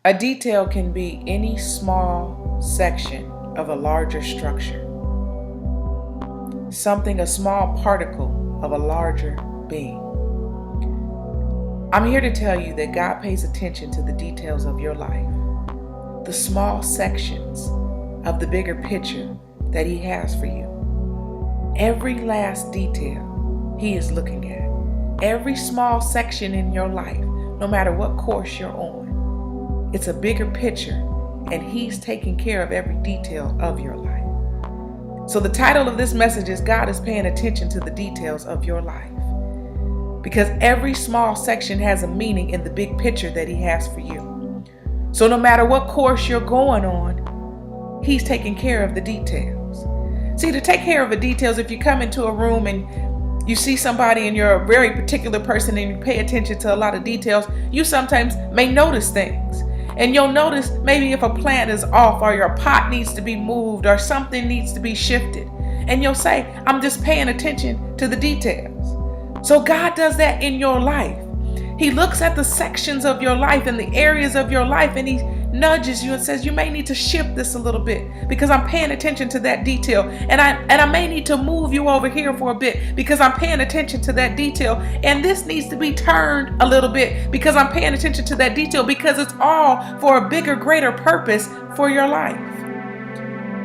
A detail can be any small section of a larger structure. Something, a small particle of a larger being. I'm here to tell you that God pays attention to the details of your life, the small sections of the bigger picture that He has for you. Every last detail He is looking at. Every small section in your life, no matter what course you're on, it's a bigger picture, and He's taking care of every detail of your life. So the title of this message is God is paying attention to the details of your life. Because every small section has a meaning in the big picture that He has for you. So no matter what course you're going on, He's taking care of the details. See, to take care of the details, if you come into a room and you see somebody and you're a very particular person and you pay attention to a lot of details, you sometimes may notice things. And you'll notice maybe if a plant is off or your pot needs to be moved or something needs to be shifted. And you'll say, I'm just paying attention to the details. So God does that in your life. He looks at the sections of your life and the areas of your life, and He nudges you and says, you may need to shift this a little bit because I'm paying attention to that detail. And I may need to move you over here for a bit because I'm paying attention to that detail. And this needs to be turned a little bit because I'm paying attention to that detail, because it's all for a bigger, greater purpose for your life.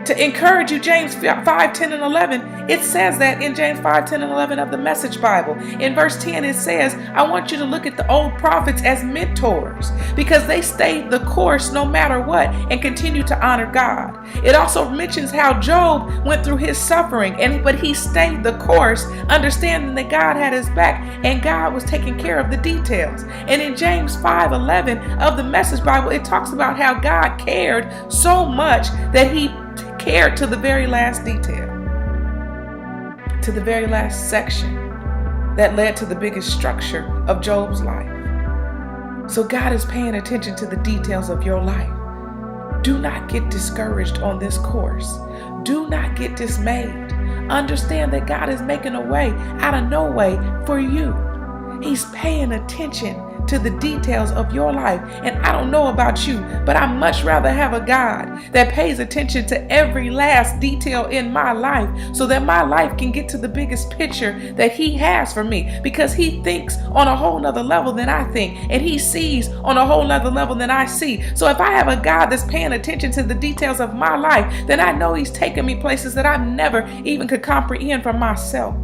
To encourage you, James 5, 10, and 11, it says that in James 5, 10, and 11 of the Message Bible. In verse 10, it says, I want you to look at the old prophets as mentors because they stayed the course no matter what and continue to honor God. It also mentions how Job went through his suffering, but he stayed the course, understanding that God had his back and God was taking care of the details. And in James 5, 11 of the Message Bible, it talks about how God cared so much that He cared to the very last detail, to the very last section that led to the biggest structure of Job's life. So God is paying attention to the details of your life. Do not get discouraged on this course. Do not get dismayed. Understand that God is making a way out of no way for you. He's paying attention to the details of your life. And I don't know about you, but I much rather have a God that pays attention to every last detail in my life so that my life can get to the biggest picture that He has for me, because He thinks on a whole nother level than I think, and He sees on a whole nother level than I see. So if I have a God that's paying attention to the details of my life, then I know He's taking me places that I never even could comprehend for myself.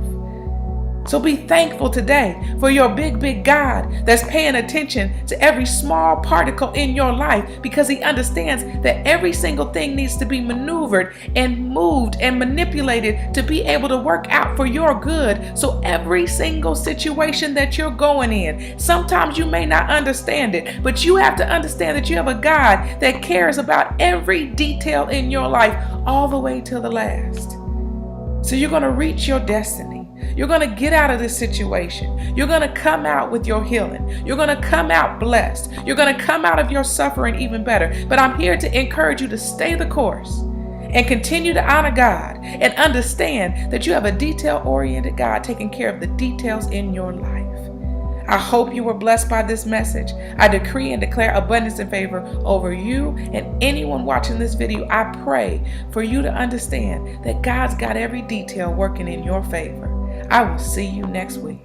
So be thankful today for your big, big God that's paying attention to every small particle in your life, because He understands that every single thing needs to be maneuvered and moved and manipulated to be able to work out for your good. So every single situation that you're going in, sometimes you may not understand it, but you have to understand that you have a God that cares about every detail in your life all the way to the last. So you're going to reach your destiny. You're going to get out of this situation. You're going to come out with your healing. You're going to come out blessed. You're going to come out of your suffering even better. But I'm here to encourage you to stay the course and continue to honor God and understand that you have a detail-oriented God taking care of the details in your life. I hope you were blessed by this message. I decree and declare abundance and favor over you and anyone watching this video. I pray for you to understand that God's got every detail working in your favor. I will see you next week.